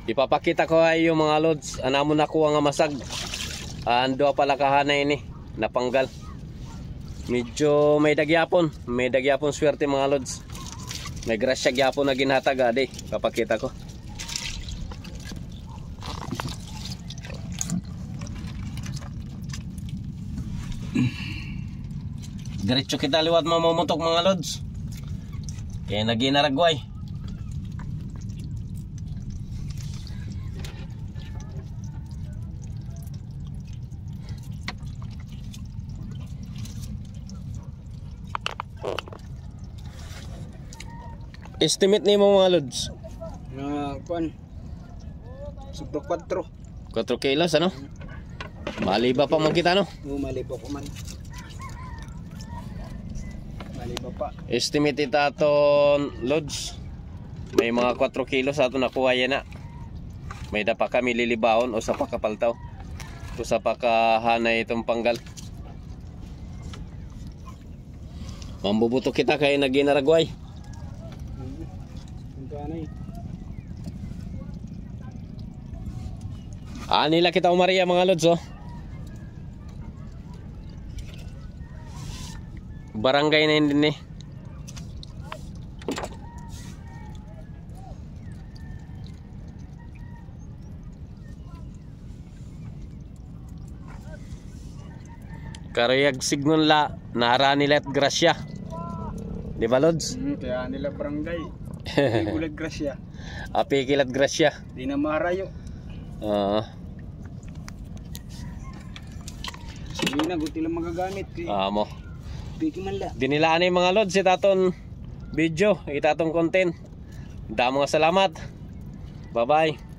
Ipapakita ko ay yung mga lods. Anamo nakuha nga masag. Ando pala kahanay ini. Napanggal. Medyo may dagyapon. May dagyapon swerte mga lods. May grasya gyapon na ginhatag adi. Papakita ko. Diretso kita liwat mamumutok mga lods. Kaya naginaragway. Estimate ni mo mga lods? Kuan. Super 4. 4 kilos ano? Mali ba pa man kita no? Mali pa man. Mali ba pa? Estimate ita aton lods. May mga 4 kilos ato nakuha yan na. May dapa kami lilibaon o sa pakapaltaw. O sa pakahanay itong panggal. Mambubuto kita kay naginaragway. Nila kita umaria mga lods oh. Barangay na yun din eh. Karayag signal la naara nila at grasya. Di ba lods? Kaya nila barangay. Gulag grasya. Api kilat grasya. Di na marayo. Sabi na, guti lang magagamit. Mo. Piki man la. Dinilaan yung mga lods itaton video, itatong content. Damo nga salamat. Bye bye.